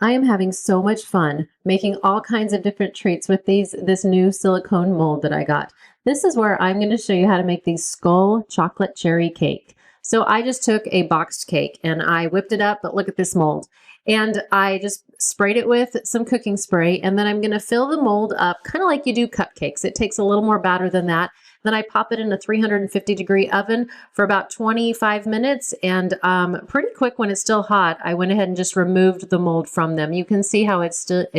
I am having so much fun making all kinds of different treats with this new silicone mold that I got. This is where I'm going to show you how to make these skull chocolate cherry cake. So I just took a boxed cake and I whipped it up, but look at this mold. And I just sprayed it with some cooking spray, and then I'm going to fill the mold up kind of like you do cupcakes. It takes a little more batter than that. Then I pop it in a 350-degree oven for about 25 minutes, and pretty quick when it's still hot, I went ahead and just removed the mold from them. You can see how it's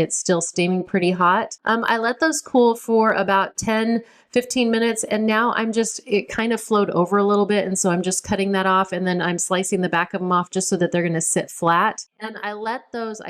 still steaming pretty hot. I let those cool for about 10-15 minutes, and now it kind of flowed over a little bit, and so I'm just cutting that off, and then I'm slicing the back of them off just so that they're going to sit flat. And I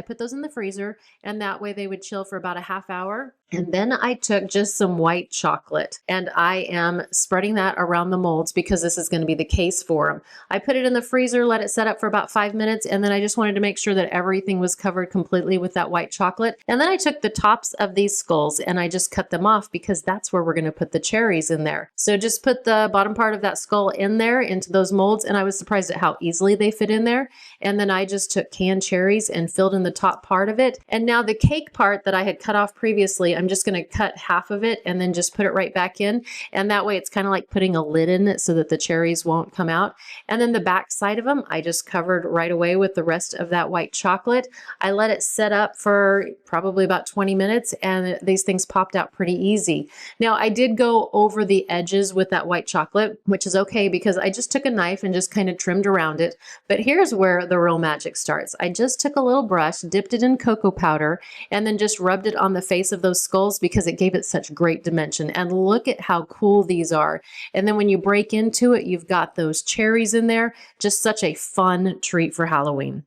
put those in the freezer, and that way they would chill for about a half hour. And then I took just some white chocolate and I am spreading that around the molds because this is going to be the case for them. I put it in the freezer, let it set up for about 5 minutes, and then I just wanted to make sure that everything was covered completely with that white chocolate. And then I took the tops of these skulls and I just cut them off because that's where we're going to put the cherries in there. So just put the bottom part of that skull in there into those molds, and I was surprised at how easily they fit in there. And then I just took canned cherries and filled in the top part of it. And now the cake part that I had cut off previously, I'm just going to cut half of it and then just put it right back in. And that way it's kind of like putting a lid in it so that the cherries won't come out. And then the back side of them, I just covered right away with the rest of that white chocolate. I let it set up for probably about 20 minutes and these things popped out pretty easy. Now I did go over the edges with that white chocolate, which is okay because I just took a knife and just kind of trimmed around it. But here's where the real magic starts. I just took a little brush, dipped it in cocoa powder, and then just rubbed it on the face of those skulls because it gave it such great dimension. And look at how cool these are. And then when you break into it, you've got those cherries in there. Just such a fun treat for Halloween.